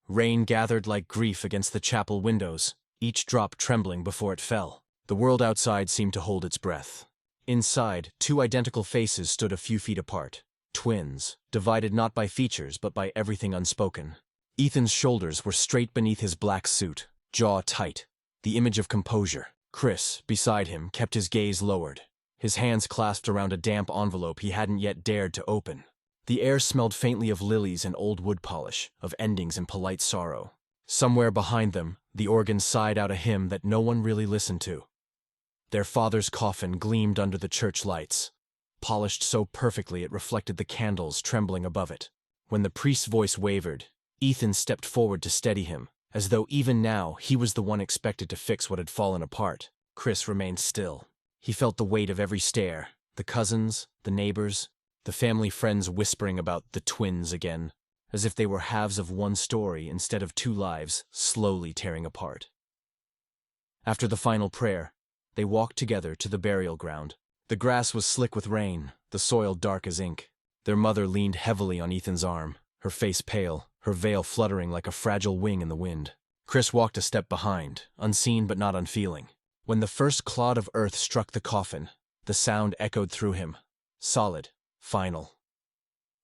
Rain gathered like grief against the chapel windows, each drop trembling before it fell. The world outside seemed to hold its breath. Inside, two identical faces stood a few feet apart. Twins, divided not by features but by everything unspoken. Ethan's shoulders were straight beneath his black suit, jaw tight, the image of composure. Chris, beside him, kept his gaze lowered, his hands clasped around a damp envelope he hadn't yet dared to open. The air smelled faintly of lilies and old wood polish, of endings and polite sorrow. Somewhere behind them, the organ sighed out a hymn that no one really listened to. Their father's coffin gleamed under the church lights, polished so perfectly it reflected the candles trembling above it. When the priest's voice wavered, Ethan stepped forward to steady him, as though even now he was the one expected to fix what had fallen apart. Chris remained still. He felt the weight of every stare, the cousins, the neighbors, the family friends whispering about the twins again, as if they were halves of one story instead of two lives slowly tearing apart. After the final prayer, they walked together to the burial ground. The grass was slick with rain, the soil dark as ink. Their mother leaned heavily on Ethan's arm, her face pale, her veil fluttering like a fragile wing in the wind. Chris walked a step behind, unseen but not unfeeling. When the first clod of earth struck the coffin, the sound echoed through him, solid, final.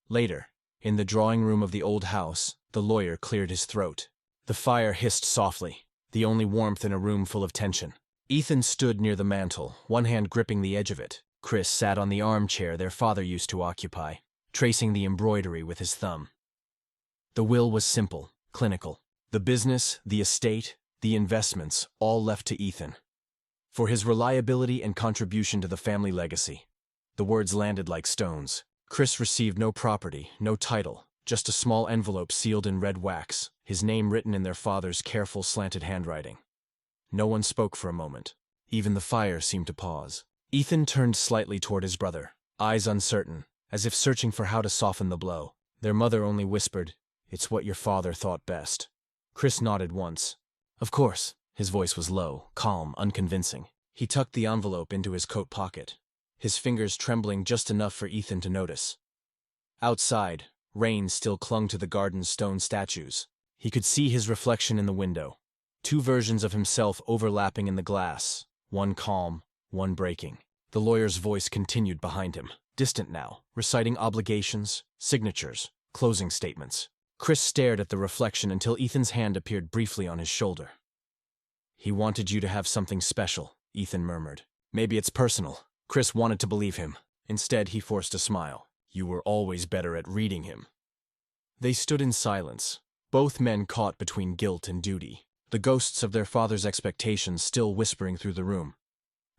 Later, in the drawing room of the old house, the lawyer cleared his throat. The fire hissed softly, the only warmth in a room full of tension. Ethan stood near the mantel, one hand gripping the edge of it. Chris sat on the armchair their father used to occupy, tracing the embroidery with his thumb. The will was simple, clinical. The business, the estate, the investments, all left to Ethan. For his reliability and contribution to the family legacy. The words landed like stones. Chris received no property, no title, just a small envelope sealed in red wax, his name written in their father's careful slanted handwriting. No one spoke for a moment. Even the fire seemed to pause. Ethan turned slightly toward his brother, eyes uncertain, as if searching for how to soften the blow. Their mother only whispered, "It's what your father thought best." Chris nodded once. "Of course." His voice was low, calm, unconvincing. He tucked the envelope into his coat pocket, his fingers trembling just enough for Ethan to notice. Outside, rain still clung to the garden's stone statues. He could see his reflection in the window. Two versions of himself overlapping in the glass, one calm, one breaking. The lawyer's voice continued behind him, distant now, reciting obligations, signatures, closing statements. Chris stared at the reflection until Ethan's hand appeared briefly on his shoulder. "He wanted you to have something special," Ethan murmured. "Maybe it's personal." Chris wanted to believe him. Instead, he forced a smile. "You were always better at reading him." They stood in silence, both men caught between guilt and duty, the ghosts of their father's expectations still whispering through the room.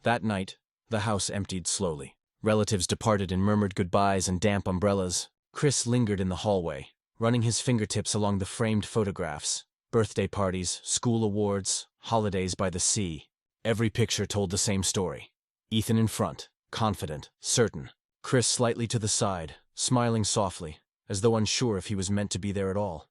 That night, the house emptied slowly. Relatives departed in murmured goodbyes and damp umbrellas. Chris lingered in the hallway, running his fingertips along the framed photographs. Birthday parties, school awards, holidays by the sea. Every picture told the same story. Ethan in front, confident, certain. Chris slightly to the side, smiling softly, as though unsure if he was meant to be there at all.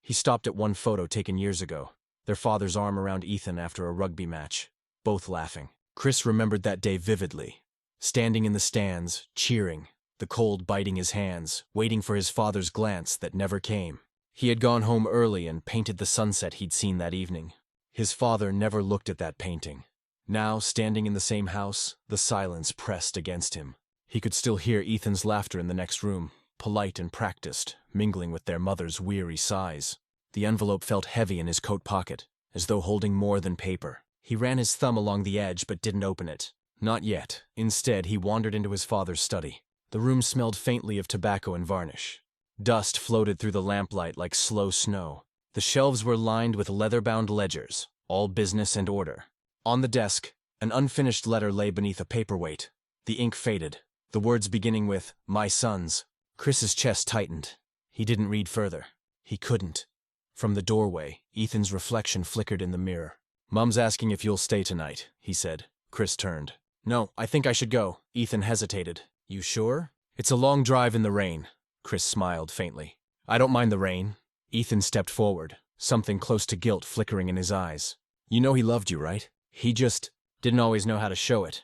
He stopped at one photo taken years ago, their father's arm around Ethan after a rugby match, both laughing. Chris remembered that day vividly, standing in the stands, cheering, the cold biting his hands, waiting for his father's glance that never came. He had gone home early and painted the sunset he'd seen that evening. His father never looked at that painting. Now, standing in the same house, the silence pressed against him. He could still hear Ethan's laughter in the next room, polite and practiced, mingling with their mother's weary sighs. The envelope felt heavy in his coat pocket, as though holding more than paper. He ran his thumb along the edge but didn't open it. Not yet. Instead, he wandered into his father's study. The room smelled faintly of tobacco and varnish. Dust floated through the lamplight like slow snow. The shelves were lined with leather-bound ledgers, all business and order. On the desk, an unfinished letter lay beneath a paperweight. The ink faded, the words beginning with, "My sons." Chris's chest tightened. He didn't read further. He couldn't. From the doorway, Ethan's reflection flickered in the mirror. "Mom's asking if you'll stay tonight," he said. Chris turned. "No, I think I should go." Ethan hesitated. "You sure?" "It's a long drive in the rain." Chris smiled faintly. "I don't mind the rain." Ethan stepped forward, something close to guilt flickering in his eyes. "You know he loved you, right? He just didn't always know how to show it."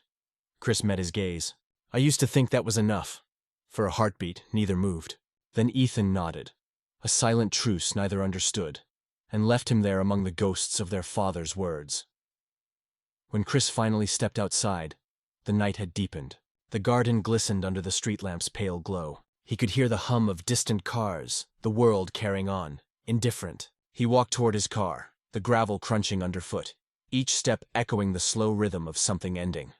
Chris met his gaze. "I used to think that was enough." For a heartbeat, neither moved. Then Ethan nodded. a silent truce neither understood, and left him there among the ghosts of their father's words. When Chris finally stepped outside, the night had deepened. The garden glistened under the street lamp's pale glow. He could hear the hum of distant cars, the world carrying on, indifferent. He walked toward his car, the gravel crunching underfoot, each step echoing the slow rhythm of something ending.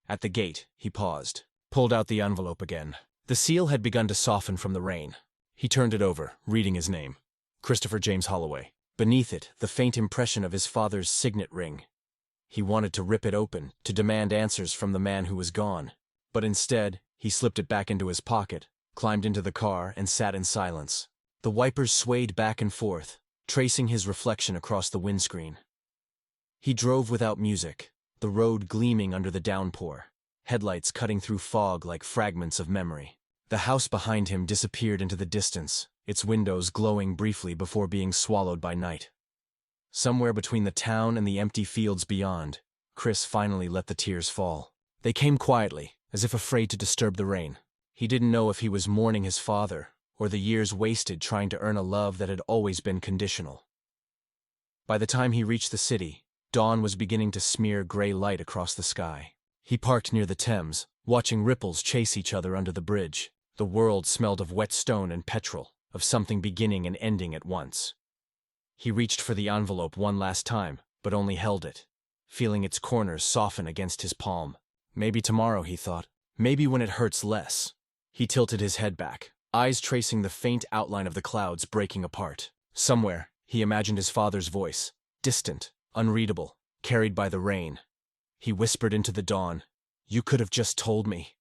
At the gate, he paused, pulled out the envelope again. The seal had begun to soften from the rain. He turned it over, reading his name. Christopher James Holloway. Beneath it, the faint impression of his father's signet ring. He wanted to rip it open, to demand answers from the man who was gone. But instead, he slipped it back into his pocket, climbed into the car, and sat in silence. The wipers swayed back and forth, tracing his reflection across the windscreen. He drove without music, the road gleaming under the downpour, headlights cutting through fog like fragments of memory. The house behind him disappeared into the distance, its windows glowing briefly before being swallowed by night. Somewhere between the town and the empty fields beyond, Chris finally let the tears fall. They came quietly, as if afraid to disturb the rain. He didn't know if he was mourning his father, or the years wasted trying to earn a love that had always been conditional. By the time he reached the city, dawn was beginning to smear gray light across the sky. He parked near the Thames, watching ripples chase each other under the bridge. The world smelled of wet stone and petrol, of something beginning and ending at once. He reached for the envelope one last time, but only held it, feeling its corners soften against his palm. Maybe tomorrow, he thought. Maybe when it hurts less. He tilted his head back, eyes tracing the faint outline of the clouds breaking apart. Somewhere, he imagined his father's voice, distant, unreadable, carried by the rain. He whispered into the dawn, "You could have just told me."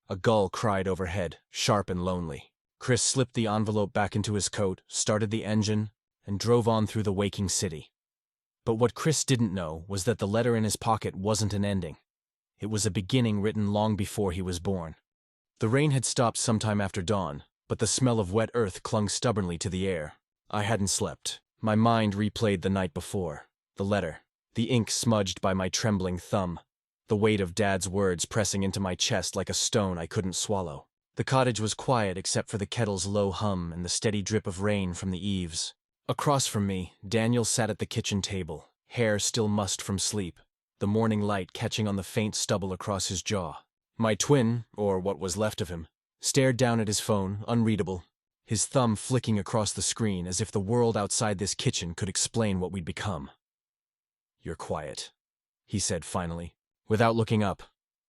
A gull cried overhead, sharp and lonely. Chris slipped the envelope back into his coat, started the engine, and drove on through the waking city. But what Chris didn't know was that the letter in his pocket wasn't an ending. It was a beginning written long before he was born. The rain had stopped sometime after dawn, but the smell of wet earth clung stubbornly to the air. I hadn't slept. My mind replayed the night before. The letter, the ink smudged by my trembling thumb, the weight of Dad's words pressing into my chest like a stone I couldn't swallow. The cottage was quiet except for the kettle's low hum and the steady drip of rain from the eaves. Across from me, Daniel sat at the kitchen table, hair still mussed from sleep, the morning light catching on the faint stubble across his jaw. My twin, or what was left of him, stared down at his phone, unreadable, his thumb flicking across the screen as if the world outside this kitchen could explain what we'd become. "You're quiet," he said finally, without looking up.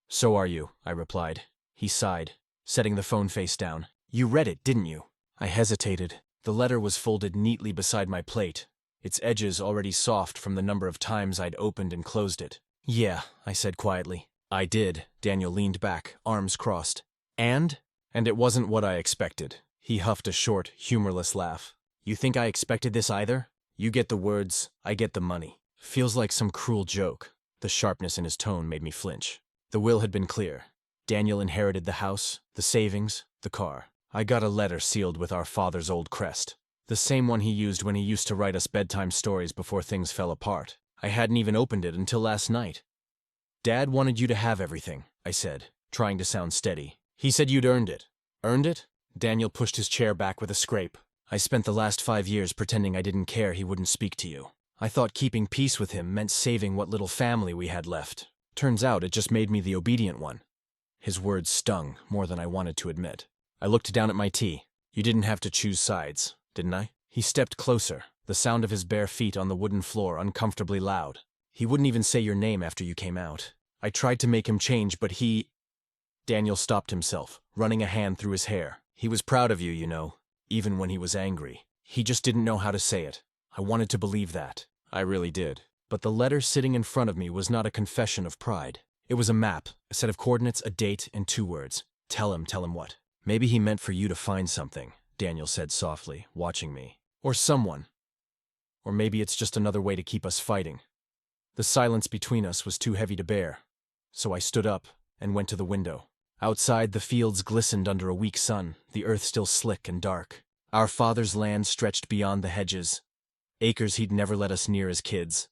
"So are you," I replied. He sighed, setting the phone face down. "You read it, didn't you?" I hesitated. The letter was folded neatly beside my plate, its edges already soft from the number of times I'd opened and closed it. "Yeah," I said quietly. "I did." Daniel leaned back, arms crossed. And it wasn't what I expected." He huffed a short, humorless laugh. "You think I expected this either? You get the words, I get the money. Feels like some cruel joke." The sharpness in his tone made me flinch. The will had been clear. Daniel inherited the house, the savings, the car. I got a letter sealed with our father's old crest. The same one he used when he used to write us bedtime stories before things fell apart. I hadn't even opened it until last night. "Dad wanted you to have everything," I said, trying to sound steady. "He said you'd earned it." "Earned it?" Daniel pushed his chair back with a scrape. "I spent the last 5 years pretending I didn't care he wouldn't speak to you. I thought keeping peace with him meant saving what little family we had left. Turns out it just made me the obedient one." His words stung more than I wanted to admit. I looked down at my tea. "You didn't have to choose sides, didn't I?" He stepped closer, the sound of his bare feet on the wooden floor uncomfortably loud. "He wouldn't even say your name after you came out. I tried to make him change, but he—" Daniel stopped himself, running a hand through his hair. "He was proud of you, you know, even when he was angry. He just didn't know how to say it. I wanted to believe that. I really did. But the letter sitting in front of me was not a confession of pride. It was a map, a set of coordinates, a date, and 2 words. Tell him what? "Maybe he meant for you to find something," Daniel said softly, watching me. "Or someone. Or maybe it's just another way to keep us fighting." The silence between us was too heavy to bear, so I stood up and went to the window. Outside, the fields glistened under a weak sun, the earth still slick and dark. Our father's land stretched beyond the hedges, acres he'd never let us near as kids.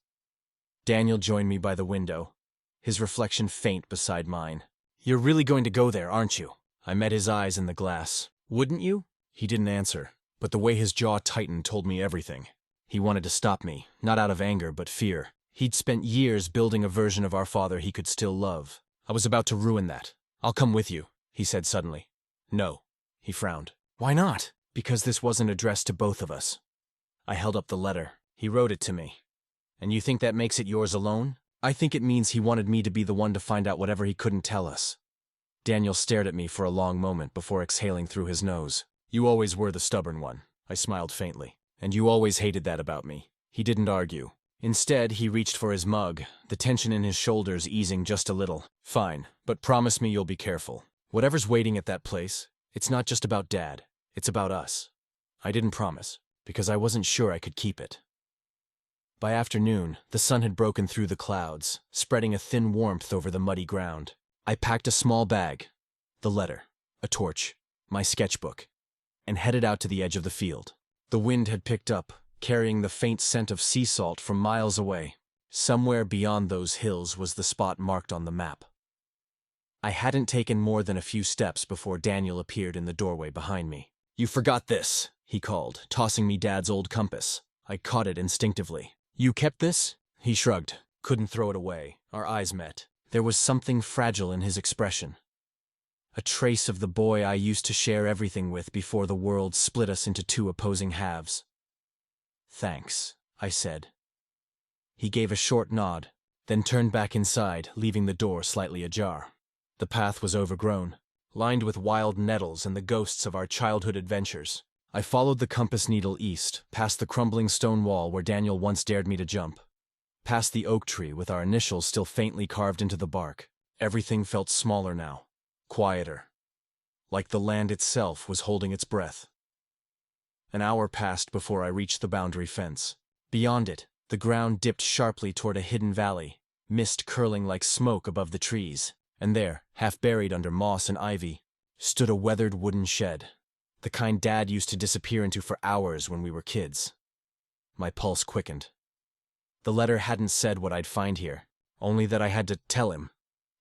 Daniel joined me by the window, his reflection faint beside mine. "You're really going to go there, aren't you?" I met his eyes in the glass. "Wouldn't you?" He didn't answer, but the way his jaw tightened told me everything. He wanted to stop me, not out of anger, but fear. He'd spent years building a version of our father he could still love. I was about to ruin that. "I'll come with you," he said suddenly. "No," he frowned. "Why not?" "Because this wasn't addressed to both of us." I held up the letter. "He wrote it to me." "And you think that makes it yours alone?" "I think it means he wanted me to be the one to find out whatever he couldn't tell us." Daniel stared at me for a long moment before exhaling through his nose. "You always were the stubborn one," I smiled faintly. "And you always hated that about me." He didn't argue. Instead, he reached for his mug, the tension in his shoulders easing just a little. "Fine, but promise me you'll be careful. Whatever's waiting at that place, it's not just about Dad, it's about us." I didn't promise, because I wasn't sure I could keep it. By afternoon, the sun had broken through the clouds, spreading a thin warmth over the muddy ground. I packed a small bag, the letter, a torch, my sketchbook, and headed out to the edge of the field. The wind had picked up, carrying the faint scent of sea salt from miles away. Somewhere beyond those hills was the spot marked on the map. I hadn't taken more than a few steps before Daniel appeared in the doorway behind me. "You forgot this," he called, tossing me Dad's old compass. I caught it instinctively. "You kept this?" He shrugged. Couldn't throw it away. Our eyes met. There was something fragile in his expression. A trace of the boy I used to share everything with before the world split us into two opposing halves. "Thanks," I said. He gave a short nod, then turned back inside, leaving the door slightly ajar. The path was overgrown, lined with wild nettles and the ghosts of our childhood adventures. I followed the compass needle east, past the crumbling stone wall where Daniel once dared me to jump. Past the oak tree with our initials still faintly carved into the bark. Everything felt smaller now, quieter, like the land itself was holding its breath. An hour passed before I reached the boundary fence. Beyond it, the ground dipped sharply toward a hidden valley, mist curling like smoke above the trees. And there, half buried under moss and ivy, stood a weathered wooden shed, the kind Dad used to disappear into for hours when we were kids. My pulse quickened. The letter hadn't said what I'd find here, only that I had to tell him.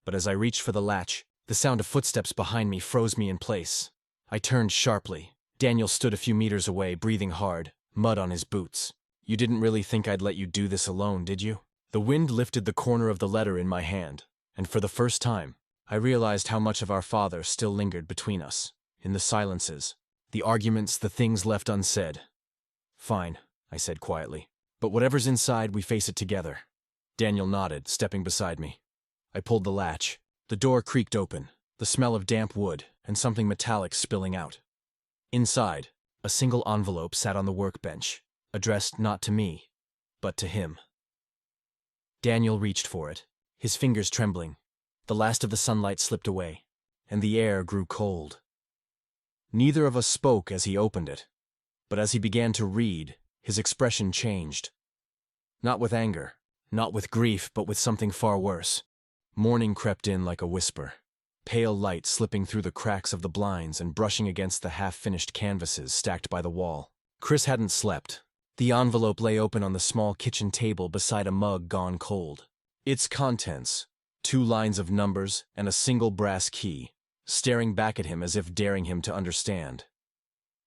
But as I reached for the latch, the sound of footsteps behind me froze me in place. I turned sharply. Daniel stood a few meters away, breathing hard, mud on his boots. "You didn't really think I'd let you do this alone, did you?" The wind lifted the corner of the letter in my hand, and for the first time, I realized how much of our father still lingered between us, in the silences, the arguments, the things left unsaid. "Fine," I said quietly. "But whatever's inside, we face it together." Daniel nodded, stepping beside me. I pulled the latch. The door creaked open, the smell of damp wood and something metallic spilling out. Inside, a single envelope sat on the workbench, addressed not to me, but to him. Daniel reached for it, his fingers trembling. The last of the sunlight slipped away, and the air grew cold. Neither of us spoke as he opened it, but as he began to read, his expression changed. Not with anger, not with grief, but with something far worse. Morning crept in like a whisper, pale light slipping through the cracks of the blinds and brushing against the half-finished canvases stacked by the wall. Chris hadn't slept. The envelope lay open on the small kitchen table beside a mug gone cold. Its contents, 2 lines of numbers and a single brass key, staring back at him as if daring him to understand.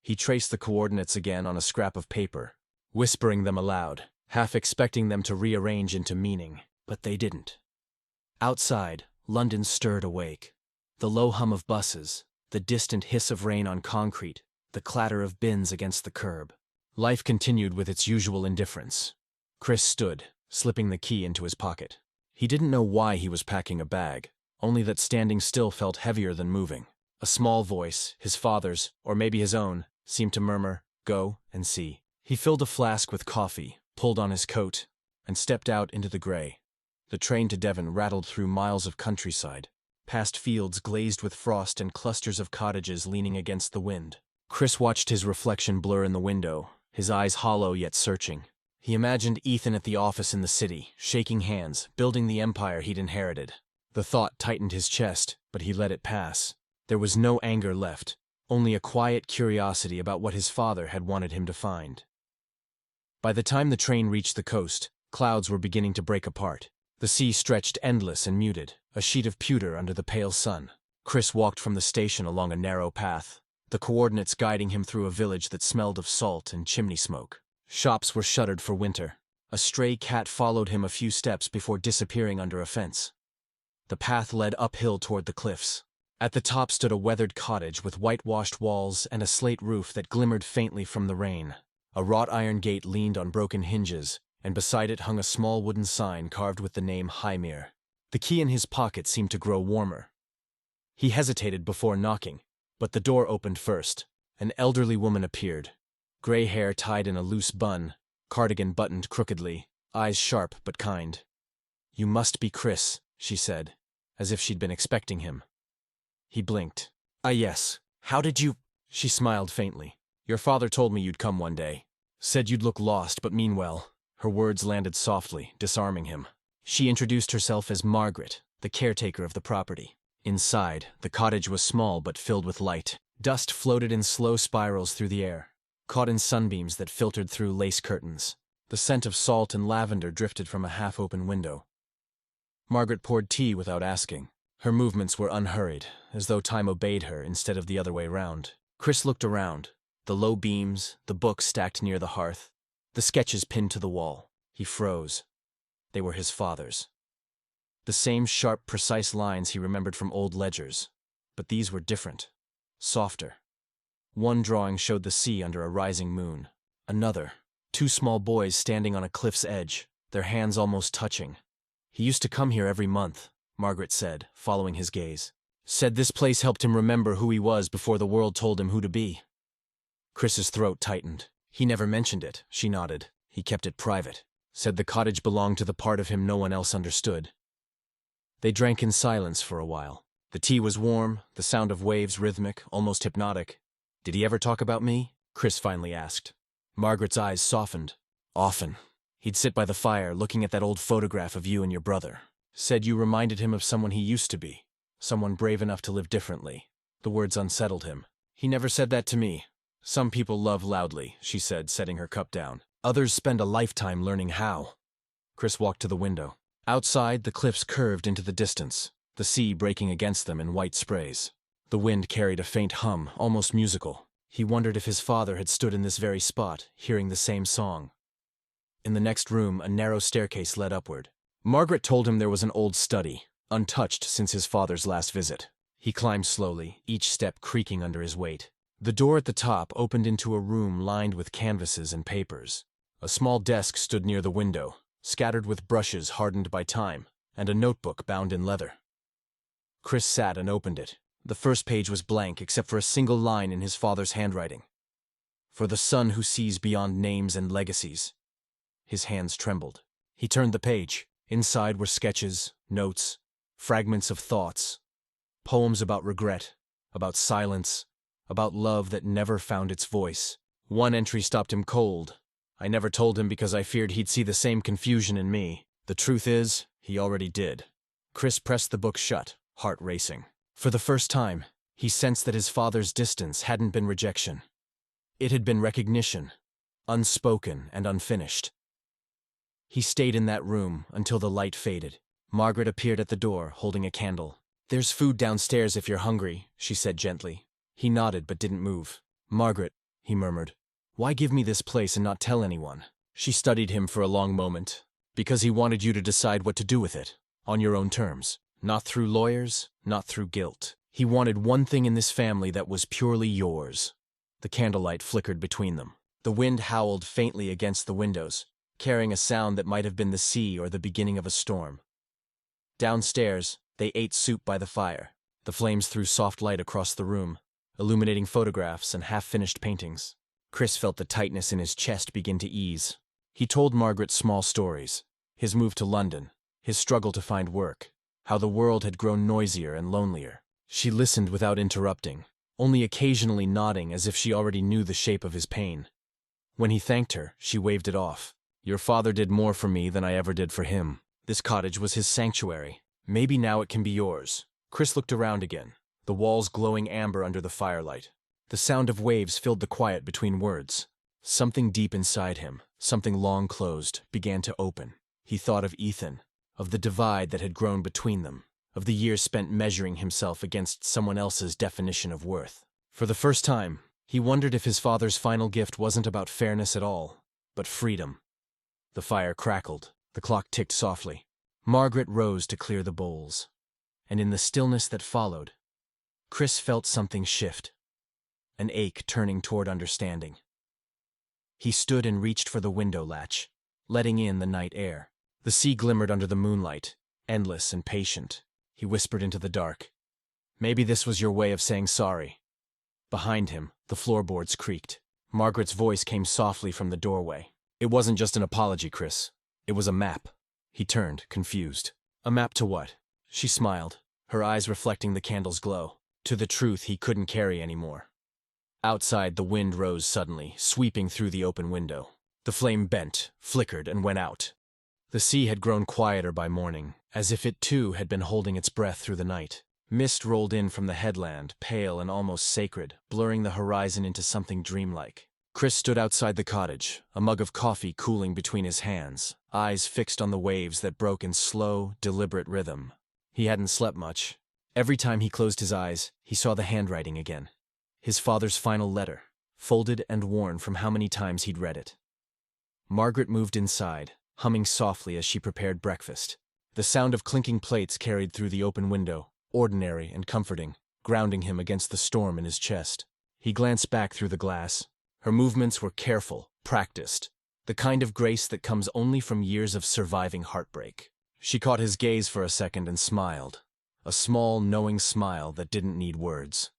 He traced the coordinates again on a scrap of paper, whispering them aloud, half expecting them to rearrange into meaning, but they didn't. Outside, London stirred awake. The low hum of buses, the distant hiss of rain on concrete, the clatter of bins against the curb. Life continued with its usual indifference. Chris stood, slipping the key into his pocket. He didn't know why he was packing a bag, only that standing still felt heavier than moving. A small voice, his father's, or maybe his own, seemed to murmur, "Go and see." He filled a flask with coffee, pulled on his coat, and stepped out into the gray. The train to Devon rattled through miles of countryside, past fields glazed with frost and clusters of cottages leaning against the wind. Chris watched his reflection blur in the window, his eyes hollow yet searching. He imagined Ethan at the office in the city, shaking hands, building the empire he'd inherited. The thought tightened his chest, but he let it pass. There was no anger left, only a quiet curiosity about what his father had wanted him to find. By the time the train reached the coast, clouds were beginning to break apart. The sea stretched endless and muted, a sheet of pewter under the pale sun. Chris walked from the station along a narrow path. the coordinates guiding him through a village that smelled of salt and chimney smoke. Shops were shuttered for winter. A stray cat followed him a few steps before disappearing under a fence. The path led uphill toward the cliffs. At the top stood a weathered cottage with whitewashed walls and a slate roof that glimmered faintly from the rain. A wrought iron gate leaned on broken hinges, and beside it hung a small wooden sign carved with the name Hymir. The key in his pocket seemed to grow warmer. He hesitated before knocking, but the door opened first. An elderly woman appeared. Gray hair tied in a loose bun, cardigan buttoned crookedly, eyes sharp but kind. "You must be Chris," she said, as if she'd been expecting him. He blinked. "Ah, yes. How did you—" She smiled faintly. "Your father told me you'd come one day. Said you'd look lost but mean well." Her words landed softly, disarming him. She introduced herself as Margaret, the caretaker of the property. Inside, the cottage was small but filled with light. Dust floated in slow spirals through the air, caught in sunbeams that filtered through lace curtains. The scent of salt and lavender drifted from a half-open window. Margaret poured tea without asking. Her movements were unhurried, as though time obeyed her instead of the other way round. Chris looked around. The low beams, the books stacked near the hearth, the sketches pinned to the wall. He froze. They were his father's. The same sharp, precise lines he remembered from old ledgers. But these were different. Softer. One drawing showed the sea under a rising moon. Another, two small boys standing on a cliff's edge, their hands almost touching. "He used to come here every month," Margaret said, following his gaze. "Said this place helped him remember who he was before the world told him who to be." Chris's throat tightened. "He never mentioned it," she nodded. "He kept it private. Said the cottage belonged to the part of him no one else understood." They drank in silence for a while. The tea was warm, the sound of waves rhythmic, almost hypnotic. "Did he ever talk about me?" Chris finally asked. Margaret's eyes softened. "Often. He'd sit by the fire, looking at that old photograph of you and your brother. Said you reminded him of someone he used to be, someone brave enough to live differently." The words unsettled him. "He never said that to me. Some people love loudly," she said, setting her cup down. "Others spend a lifetime learning how." Chris walked to the window. Outside, the cliffs curved into the distance, the sea breaking against them in white sprays. The wind carried a faint hum, almost musical. He wondered if his father had stood in this very spot, hearing the same song. In the next room, a narrow staircase led upward. Margaret told him there was an old study, untouched since his father's last visit. He climbed slowly, each step creaking under his weight. The door at the top opened into a room lined with canvases and papers. A small desk stood near the window, scattered with brushes hardened by time, and a notebook bound in leather. Chris sat and opened it. The first page was blank except for a single line in his father's handwriting. "For the son who sees beyond names and legacies." His hands trembled. He turned the page. Inside were sketches, notes, fragments of thoughts, poems about regret, about silence, about love that never found its voice. One entry stopped him cold. "I never told him because I feared he'd see the same confusion in me. The truth is, he already did." Chris pressed the book shut, heart racing. For the first time, he sensed that his father's distance hadn't been rejection. It had been recognition, unspoken and unfinished. He stayed in that room until the light faded. Margaret appeared at the door, holding a candle. "There's food downstairs if you're hungry," she said gently. He nodded but didn't move. "Margaret," he murmured, "why give me this place and not tell anyone?" She studied him for a long moment. "Because he wanted you to decide what to do with it, on your own terms. Not through lawyers, not through guilt. He wanted one thing in this family that was purely yours." The candlelight flickered between them. The wind howled faintly against the windows, carrying a sound that might have been the sea or the beginning of a storm. Downstairs, they ate soup by the fire. The flames threw soft light across the room, illuminating photographs and half-finished paintings. Chris felt the tightness in his chest begin to ease. He told Margaret small stories. His move to London, his struggle to find work, how the world had grown noisier and lonelier. She listened without interrupting, only occasionally nodding as if she already knew the shape of his pain. When he thanked her, she waved it off. "Your father did more for me than I ever did for him. This cottage was his sanctuary. Maybe now it can be yours." Chris looked around again, the walls glowing amber under the firelight. The sound of waves filled the quiet between words. Something deep inside him, something long closed, began to open. He thought of Ethan, of the divide that had grown between them, of the years spent measuring himself against someone else's definition of worth. For the first time, he wondered if his father's final gift wasn't about fairness at all, but freedom. The fire crackled, the clock ticked softly. Margaret rose to clear the bowls. And in the stillness that followed, Chris felt something shift, an ache turning toward understanding. He stood and reached for the window latch, letting in the night air. The sea glimmered under the moonlight, endless and patient. He whispered into the dark, "Maybe this was your way of saying sorry." Behind him, the floorboards creaked. Margaret's voice came softly from the doorway. "It wasn't just an apology, Chris. It was a map." He turned, confused. "A map to what?" She smiled, her eyes reflecting the candle's glow. "To the truth he couldn't carry anymore." Outside, the wind rose suddenly, sweeping through the open window. The flame bent, flickered, and went out. The sea had grown quieter by morning, as if it too had been holding its breath through the night. Mist rolled in from the headland, pale and almost sacred, blurring the horizon into something dreamlike. Chris stood outside the cottage, a mug of coffee cooling between his hands, eyes fixed on the waves that broke in slow, deliberate rhythm. He hadn't slept much. Every time he closed his eyes, he saw the handwriting again. His father's final letter, folded and worn from how many times he'd read it. Margaret moved inside, humming softly as she prepared breakfast. The sound of clinking plates carried through the open window, ordinary and comforting, grounding him against the storm in his chest. He glanced back through the glass. Her movements were careful, practiced, the kind of grace that comes only from years of surviving heartbreak. She caught his gaze for a second and smiled, a small, knowing smile that didn't need words.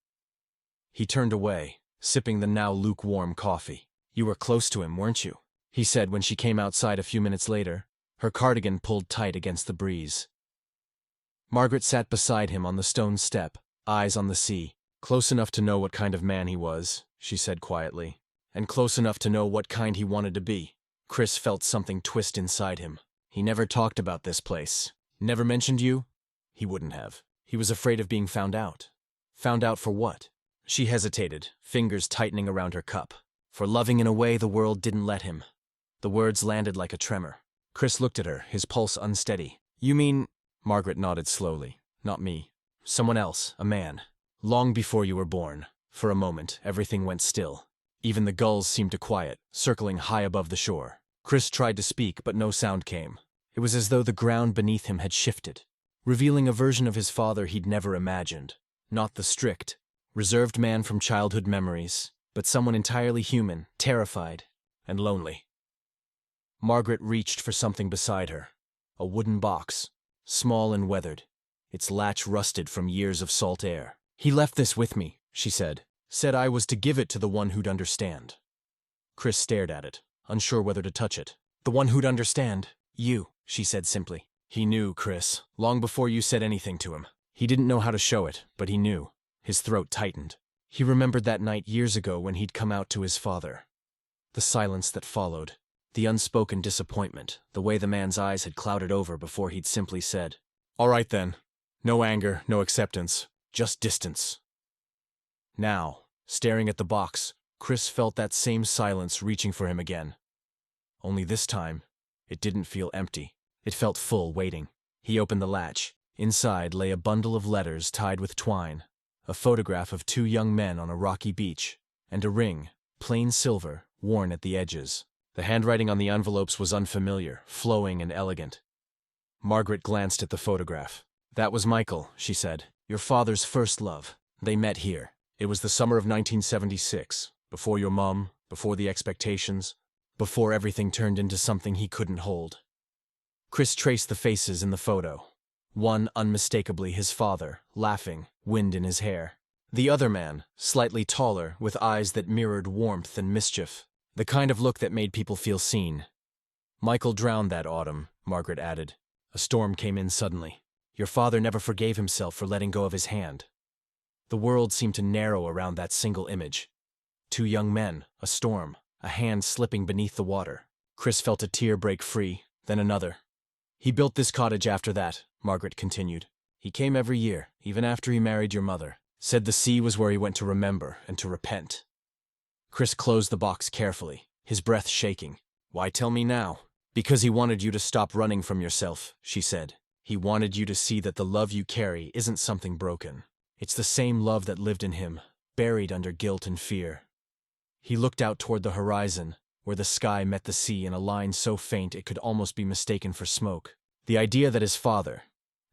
He turned away, sipping the now lukewarm coffee. "You were close to him, weren't you?" he said when she came outside a few minutes later, her cardigan pulled tight against the breeze. Margaret sat beside him on the stone step, eyes on the sea. "Close enough to know what kind of man he was," she said quietly, "and close enough to know what kind he wanted to be." Chris felt something twist inside him. He never talked about this place. Never mentioned you? He wouldn't have. He was afraid of being found out. Found out for what? She hesitated, fingers tightening around her cup. For loving in a way the world didn't let him. The words landed like a tremor. Chris looked at her, his pulse unsteady. "You mean—" Margaret nodded slowly. "Not me. Someone else, a man. Long before you were born." For a moment, everything went still. Even the gulls seemed to quiet, circling high above the shore. Chris tried to speak, but no sound came. It was as though the ground beneath him had shifted, revealing a version of his father he'd never imagined. Not the strict, reserved man from childhood memories, but someone entirely human, terrified, and lonely. Margaret reached for something beside her. A wooden box, small and weathered, its latch rusted from years of salt air. "He left this with me," she said. "Said I was to give it to the one who'd understand." Chris stared at it, unsure whether to touch it. "The one who'd understand? You," she said simply. "He knew, Chris, long before you said anything to him. He didn't know how to show it, but he knew." His throat tightened. He remembered that night years ago when he'd come out to his father. The silence that followed, the unspoken disappointment, the way the man's eyes had clouded over before he'd simply said, "All right then. No anger, no acceptance, just distance." Now, staring at the box, Chris felt that same silence reaching for him again. Only this time, it didn't feel empty. It felt full, waiting. He opened the latch. Inside lay a bundle of letters tied with twine, a photograph of two young men on a rocky beach, and a ring, plain silver, worn at the edges. The handwriting on the envelopes was unfamiliar, flowing and elegant. Margaret glanced at the photograph. "That was Michael," she said. "Your father's first love. They met here. It was the summer of 1976, before your mom, before the expectations, before everything turned into something he couldn't hold." Chris traced the faces in the photo. One unmistakably his father, laughing, wind in his hair. The other man, slightly taller, with eyes that mirrored warmth and mischief, the kind of look that made people feel seen. "Michael drowned that autumn," Margaret added. "A storm came in suddenly. Your father never forgave himself for letting go of his hand." The world seemed to narrow around that single image. Two young men, a storm, a hand slipping beneath the water. Chris felt a tear break free, then another. "He built this cottage after that," Margaret continued. "He came every year, even after he married your mother. Said the sea was where he went to remember and to repent." Chris closed the box carefully, his breath shaking. "Why tell me now?" "Because he wanted you to stop running from yourself," she said. "He wanted you to see that the love you carry isn't something broken. It's the same love that lived in him, buried under guilt and fear. He looked out toward the horizon, where the sky met the sea in a line so faint it could almost be mistaken for smoke. The idea that his father,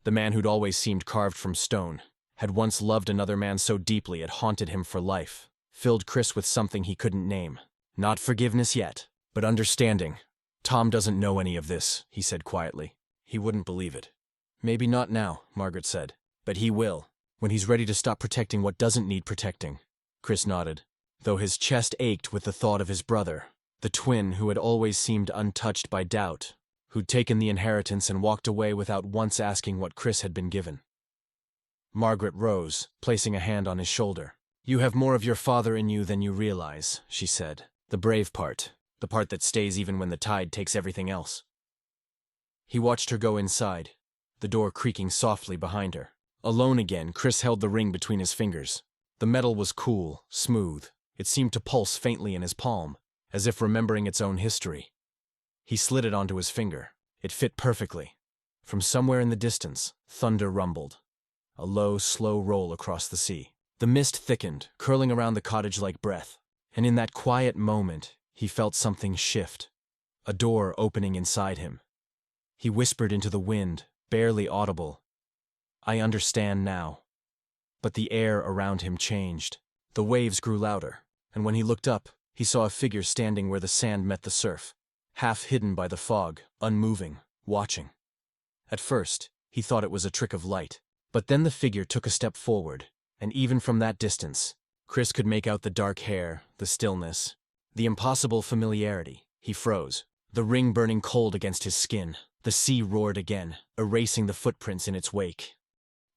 the man who'd always seemed carved from stone, had once loved another man so deeply it haunted him for life, filled Chris with something he couldn't name. Not forgiveness yet, but understanding. Tom doesn't know any of this, he said quietly. He wouldn't believe it. Maybe not now, Margaret said, but he will, when he's ready to stop protecting what doesn't need protecting. Chris nodded, though his chest ached with the thought of his brother, the twin who had always seemed untouched by doubt, who'd taken the inheritance and walked away without once asking what Chris had been given. Margaret rose, placing a hand on his shoulder. You have more of your father in you than you realize, she said. The brave part, the part that stays even when the tide takes everything else. He watched her go inside, the door creaking softly behind her. Alone again, Chris held the ring between his fingers. The metal was cool, smooth. It seemed to pulse faintly in his palm, as if remembering its own history. He slid it onto his finger. It fit perfectly. From somewhere in the distance, thunder rumbled. A low, slow roll across the sea. The mist thickened, curling around the cottage like breath. And in that quiet moment, he felt something shift. A door opening inside him. He whispered into the wind, barely audible. I understand now. But the air around him changed. The waves grew louder, and when he looked up, he saw a figure standing where the sand met the surf, half hidden by the fog, unmoving, watching. At first, he thought it was a trick of light, but then the figure took a step forward, and even from that distance, Chris could make out the dark hair, the stillness, the impossible familiarity. He froze, the ring burning cold against his skin. The sea roared again, erasing the footprints in its wake.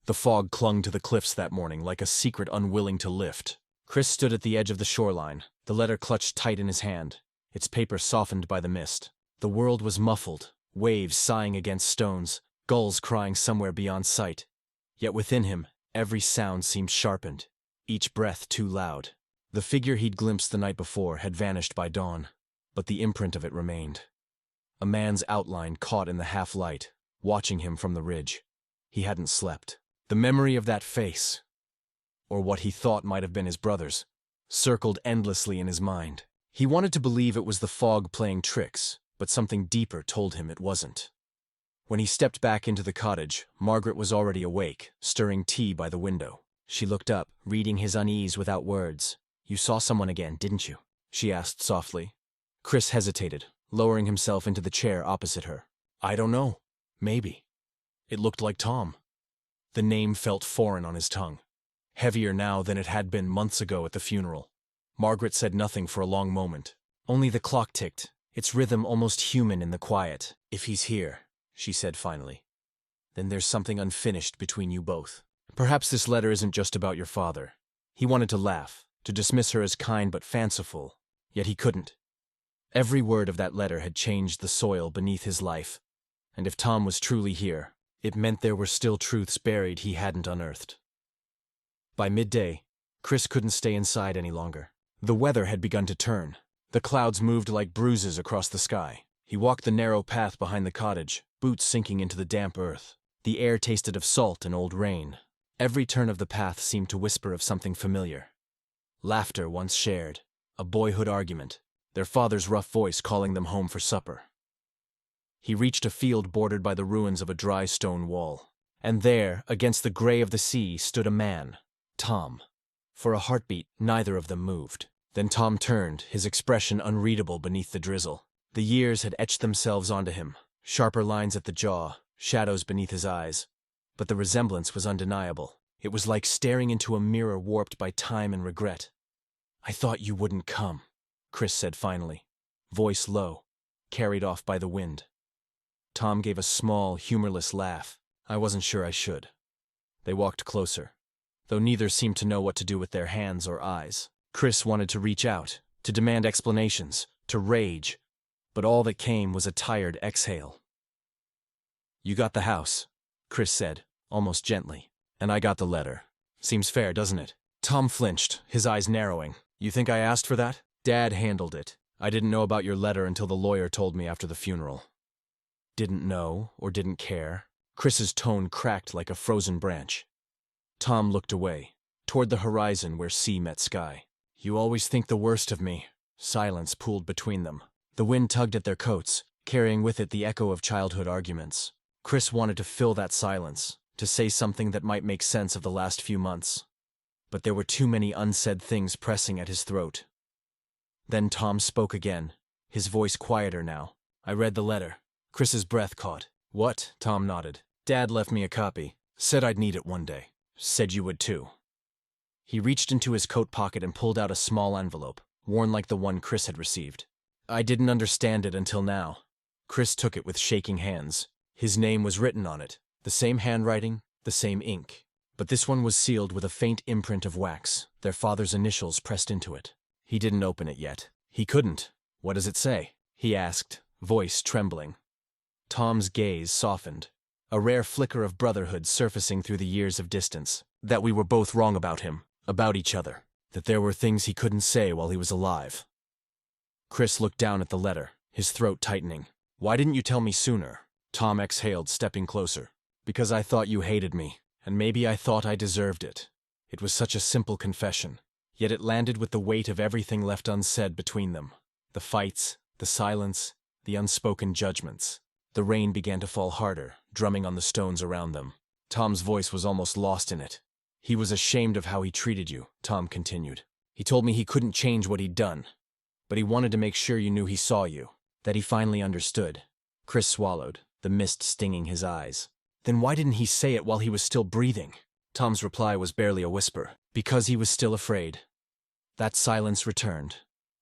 The fog clung to the cliffs that morning like a secret unwilling to lift. Chris stood at the edge of the shoreline, the letter clutched tight in his hand, its paper softened by the mist. The world was muffled, waves sighing against stones, gulls crying somewhere beyond sight. Yet within him, every sound seemed sharpened, each breath too loud. The figure he'd glimpsed the night before had vanished by dawn, but the imprint of it remained. A man's outline caught in the half-light, watching him from the ridge. He hadn't slept. The memory of that face, or what he thought might have been his brother's, circled endlessly in his mind. He wanted to believe it was the fog playing tricks, but something deeper told him it wasn't. When he stepped back into the cottage, Margaret was already awake, stirring tea by the window. She looked up, reading his unease without words. You saw someone again, didn't you? She asked softly. Chris hesitated, lowering himself into the chair opposite her. I don't know. Maybe. It looked like Tom. The name felt foreign on his tongue, heavier now than it had been months ago at the funeral. Margaret said nothing for a long moment. Only the clock ticked, its rhythm almost human in the quiet. If he's here, she said finally, then there's something unfinished between you both. Perhaps this letter isn't just about your father. He wanted to laugh, to dismiss her as kind but fanciful, yet he couldn't. Every word of that letter had changed the soil beneath his life, and if Tom was truly here, it meant there were still truths buried he hadn't unearthed. By midday, Chris couldn't stay inside any longer. The weather had begun to turn. The clouds moved like bruises across the sky. He walked the narrow path behind the cottage, boots sinking into the damp earth. The air tasted of salt and old rain. Every turn of the path seemed to whisper of something familiar. Laughter once shared, a boyhood argument, their father's rough voice calling them home for supper. He reached a field bordered by the ruins of a dry stone wall. And there, against the gray of the sea, stood a man, Tom. For a heartbeat, neither of them moved. Then Tom turned, his expression unreadable beneath the drizzle. The years had etched themselves onto him, sharper lines at the jaw, shadows beneath his eyes. But the resemblance was undeniable. It was like staring into a mirror warped by time and regret. I thought you wouldn't come, Chris said finally, voice low, carried off by the wind. Tom gave a small, humorless laugh. I wasn't sure I should. They walked closer, though neither seemed to know what to do with their hands or eyes. Chris wanted to reach out, to demand explanations, to rage, but all that came was a tired exhale. You got the house, Chris said, almost gently. And I got the letter. Seems fair, doesn't it? Tom flinched, his eyes narrowing. You think I asked for that? Dad handled it. I didn't know about your letter until the lawyer told me after the funeral. Didn't know, or didn't care. Chris's tone cracked like a frozen branch. Tom looked away, toward the horizon where sea met sky. "You always think the worst of me." Silence pooled between them. The wind tugged at their coats, carrying with it the echo of childhood arguments. Chris wanted to fill that silence, to say something that might make sense of the last few months. But there were too many unsaid things pressing at his throat. Then Tom spoke again, his voice quieter now. "I read the letter." Chris's breath caught. "What?" Tom nodded. "Dad left me a copy. Said I'd need it one day. Said you would too." He reached into his coat pocket and pulled out a small envelope, worn like the one Chris had received. "I didn't understand it until now." Chris took it with shaking hands. His name was written on it, the same handwriting, the same ink. But this one was sealed with a faint imprint of wax, their father's initials pressed into it. He didn't open it yet. He couldn't. "What does it say?" he asked, voice trembling. Tom's gaze softened, a rare flicker of brotherhood surfacing through the years of distance. That we were both wrong about him, about each other, that there were things he couldn't say while he was alive. Chris looked down at the letter, his throat tightening. "Why didn't you tell me sooner?" Tom exhaled, stepping closer. "Because I thought you hated me, and maybe I thought I deserved it." It was such a simple confession, yet it landed with the weight of everything left unsaid between them. The fights, the silence, the unspoken judgments. The rain began to fall harder, drumming on the stones around them. Tom's voice was almost lost in it. "He was ashamed of how he treated you," Tom continued. "He told me he couldn't change what he'd done, but he wanted to make sure you knew he saw you, that he finally understood." Chris swallowed, the mist stinging his eyes. "Then why didn't he say it while he was still breathing?" Tom's reply was barely a whisper. "Because he was still afraid." That silence returned.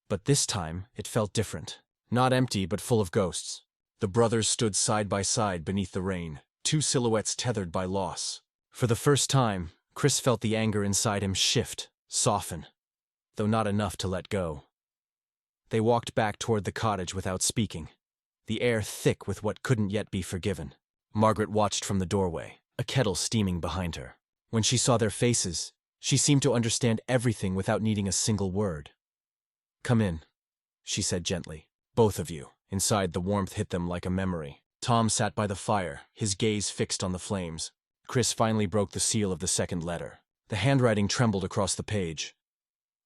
But this time, it felt different. Not empty, but full of ghosts. The brothers stood side by side beneath the rain, two silhouettes tethered by loss. For the first time, Chris felt the anger inside him shift, soften, though not enough to let go. They walked back toward the cottage without speaking, the air thick with what couldn't yet be forgiven. Margaret watched from the doorway, a kettle steaming behind her. When she saw their faces, she seemed to understand everything without needing a single word. "Come in," she said gently. "Both of you." Inside, the warmth hit them like a memory. Tom sat by the fire, his gaze fixed on the flames. Chris finally broke the seal of the second letter. The handwriting trembled across the page.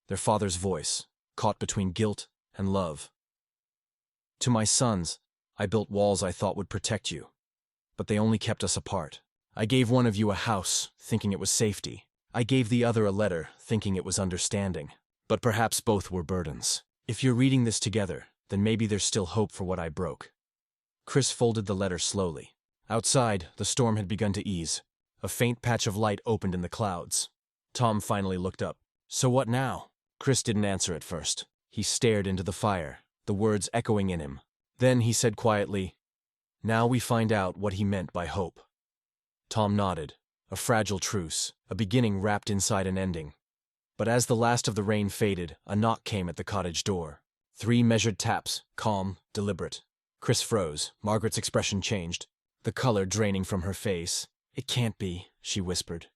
Their father's voice, caught between guilt and love. "To my sons, I built walls I thought would protect you, but they only kept us apart. I gave one of you a house, thinking it was safety. I gave the other a letter, thinking it was understanding. But perhaps both were burdens. If you're reading this together, then maybe there's still hope for what I broke." Chris folded the letter slowly. Outside, the storm had begun to ease. A faint patch of light opened in the clouds. Tom finally looked up. "So what now?" Chris didn't answer at first. He stared into the fire, the words echoing in him. Then he said quietly, "Now we find out what he meant by hope." Tom nodded. A fragile truce, a beginning wrapped inside an ending. But as the last of the rain faded, a knock came at the cottage door. 3 measured taps, calm, deliberate. Chris froze. Margaret's expression changed, the color draining from her face. "It can't be," she whispered.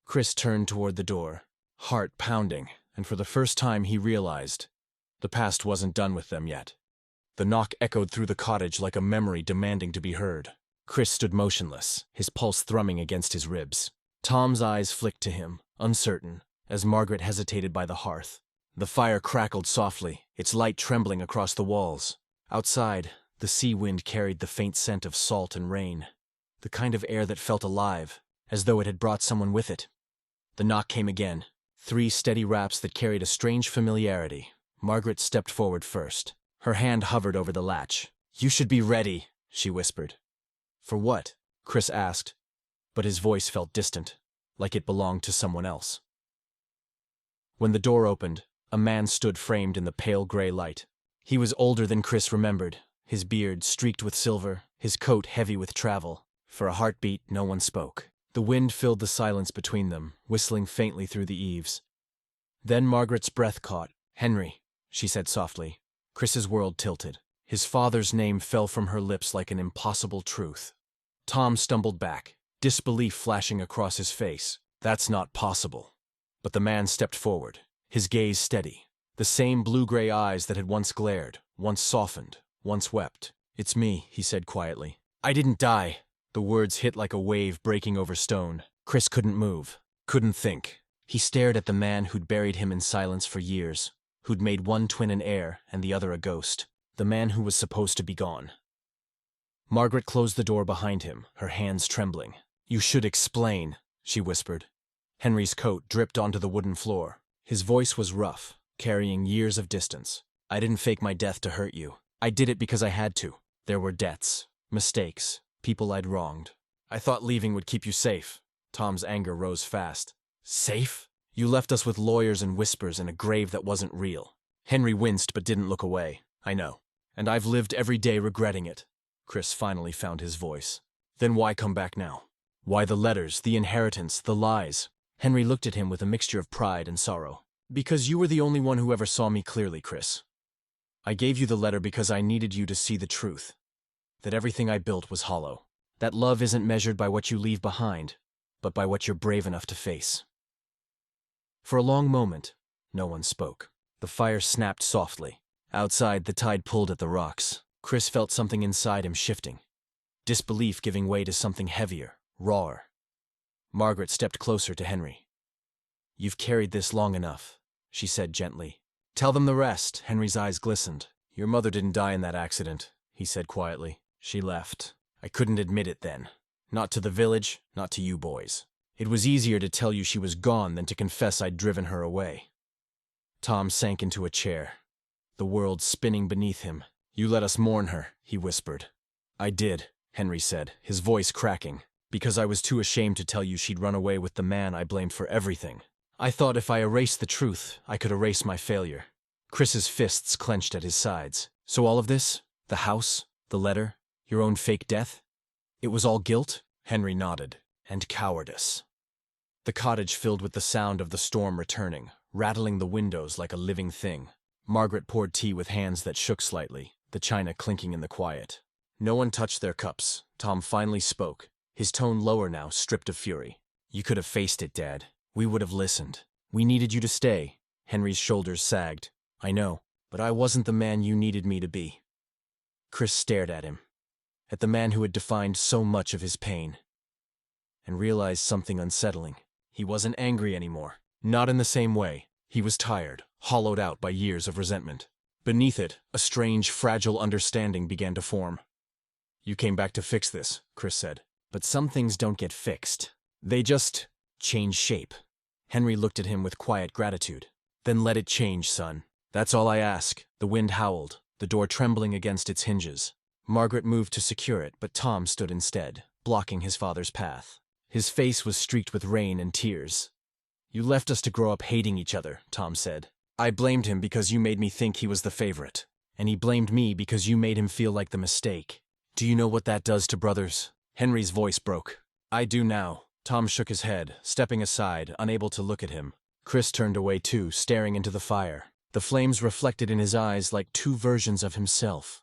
Chris turned toward the door, heart pounding, and for the first time he realized the past wasn't done with them yet. The knock echoed through the cottage like a memory demanding to be heard. Chris stood motionless, his pulse thrumming against his ribs. Tom's eyes flicked to him, uncertain, as Margaret hesitated by the hearth. The fire crackled softly, its light trembling across the walls. Outside, the sea wind carried the faint scent of salt and rain, the kind of air that felt alive, as though it had brought someone with it. The knock came again, 3 steady raps that carried a strange familiarity. Margaret stepped forward first. Her hand hovered over the latch. "You should be ready," she whispered. "For what?" Chris asked, but his voice felt distant, like it belonged to someone else. When the door opened, a man stood framed in the pale gray light. He was older than Chris remembered, his beard streaked with silver, his coat heavy with travel. For a heartbeat, no one spoke. The wind filled the silence between them, whistling faintly through the eaves. Then Margaret's breath caught. "Henry," she said softly. Chris's world tilted. His father's name fell from her lips like an impossible truth. Tom stumbled back, disbelief flashing across his face. "That's not possible." But the man stepped forward, his gaze steady. The same blue-gray eyes that had once glared, once softened, once wept. "It's me," he said quietly. "I didn't die." The words hit like a wave breaking over stone. Chris couldn't move, couldn't think. He stared at the man who'd buried him in silence for years, who'd made one twin an heir and the other a ghost, the man who was supposed to be gone. Margaret closed the door behind him, her hands trembling. "You should explain," she whispered. Henry's coat dripped onto the wooden floor. His voice was rough, carrying years of distance. "I didn't fake my death to hurt you. I did it because I had to. There were debts, mistakes, people I'd wronged. I thought leaving would keep you safe." Tom's anger rose fast. "Safe? You left us with lawyers and whispers in a grave that wasn't real." Henry winced but didn't look away. "I know. And I've lived every day regretting it." Chris finally found his voice. "Then why come back now? Why the letters, the inheritance, the lies?" Henry looked at him with a mixture of pride and sorrow. "Because you were the only one who ever saw me clearly, Chris. I gave you the letter because I needed you to see the truth. That everything I built was hollow. That love isn't measured by what you leave behind, but by what you're brave enough to face." For a long moment, no one spoke. The fire snapped softly. Outside, the tide pulled at the rocks. Chris felt something inside him shifting. Disbelief giving way to something heavier, rawer. Margaret stepped closer to Henry. "You've carried this long enough," she said gently. "Tell them the rest." Henry's eyes glistened. "Your mother didn't die in that accident," he said quietly. "She left. I couldn't admit it then. Not to the village, not to you boys. It was easier to tell you she was gone than to confess I'd driven her away." Tom sank into a chair, the world spinning beneath him. "You let us mourn her," he whispered. "I did," Henry said, his voice cracking, "because I was too ashamed to tell you she'd run away with the man I blamed for everything. I thought if I erased the truth, I could erase my failure." Chris's fists clenched at his sides. "So all of this? The house? The letter? Your own fake death? It was all guilt?" Henry nodded. "And cowardice." The cottage filled with the sound of the storm returning, rattling the windows like a living thing. Margaret poured tea with hands that shook slightly, the china clinking in the quiet. No one touched their cups. Tom finally spoke, his tone lower now, stripped of fury. "You could have faced it, Dad. We would have listened. We needed you to stay." Henry's shoulders sagged. "I know, but I wasn't the man you needed me to be." Chris stared at him, at the man who had defined so much of his pain, and realized something unsettling. He wasn't angry anymore. Not in the same way. He was tired, hollowed out by years of resentment. Beneath it, a strange, fragile understanding began to form. "You came back to fix this," Chris said. "But some things don't get fixed. They just change shape." Henry looked at him with quiet gratitude. "Then let it change, son. That's all I ask." The wind howled, the door trembling against its hinges. Margaret moved to secure it, but Tom stood instead, blocking his father's path. His face was streaked with rain and tears. "You left us to grow up hating each other," Tom said. "I blamed him because you made me think he was the favorite. And he blamed me because you made him feel like the mistake. Do you know what that does to brothers?" Henry's voice broke. "I do now." Tom shook his head, stepping aside, unable to look at him. Chris turned away too, staring into the fire. The flames reflected in his eyes like two versions of himself.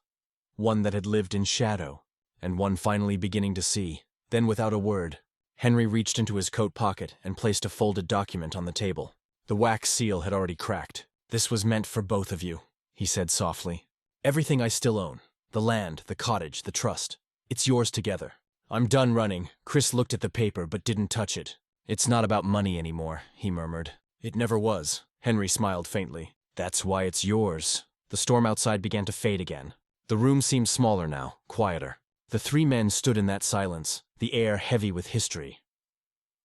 One that had lived in shadow, and one finally beginning to see. Then without a word, Henry reached into his coat pocket and placed a folded document on the table. The wax seal had already cracked. "This was meant for both of you," he said softly. "Everything I still own. The land, the cottage, the trust. It's yours together. I'm done running." Chris looked at the paper but didn't touch it. "It's not about money anymore," he murmured. "It never was." Henry smiled faintly. "That's why it's yours." The storm outside began to fade again. The room seemed smaller now, quieter. The three men stood in that silence, the air heavy with history.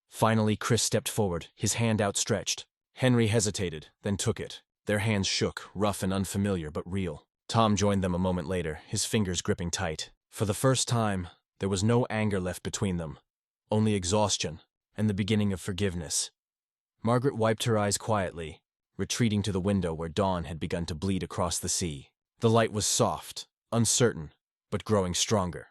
Finally, Chris stepped forward, his hand outstretched. Henry hesitated, then took it. Their hands shook, rough and unfamiliar, but real. Tom joined them a moment later, his fingers gripping tight. For the first time, there was no anger left between them, only exhaustion and the beginning of forgiveness. Margaret wiped her eyes quietly, retreating to the window where dawn had begun to bleed across the sea. The light was soft, uncertain, but growing stronger.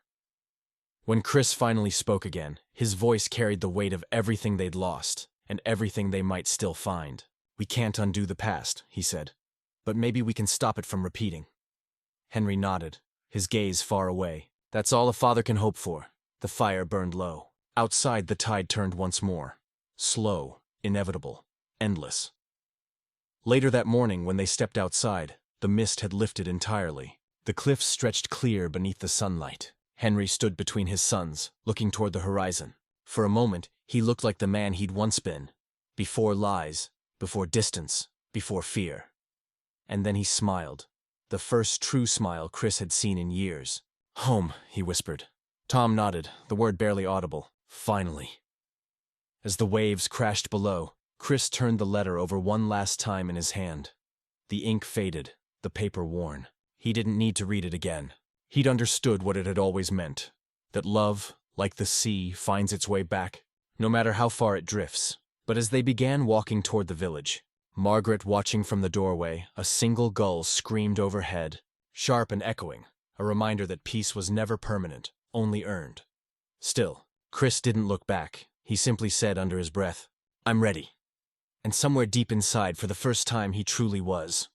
When Chris finally spoke again, his voice carried the weight of everything they'd lost, and everything they might still find. "We can't undo the past," he said, "but maybe we can stop it from repeating." Henry nodded, his gaze far away. "That's all a father can hope for." The fire burned low. Outside, the tide turned once more. Slow, inevitable, endless. Later that morning, when they stepped outside, the mist had lifted entirely. The cliffs stretched clear beneath the sunlight. Henry stood between his sons, looking toward the horizon. For a moment, he looked like the man he'd once been. Before lies, before distance, before fear. And then he smiled. The first true smile Chris had seen in years. "Home," he whispered. Tom nodded, the word barely audible. "Finally." As the waves crashed below, Chris turned the letter over one last time in his hand. The ink faded, the paper worn. He didn't need to read it again. He'd understood what it had always meant. That love, like the sea, finds its way back, no matter how far it drifts. But as they began walking toward the village, Margaret watching from the doorway, a single gull screamed overhead, sharp and echoing, a reminder that peace was never permanent, only earned. Still, Chris didn't look back. He simply said under his breath, "I'm ready." And somewhere deep inside, for the first time, he truly was.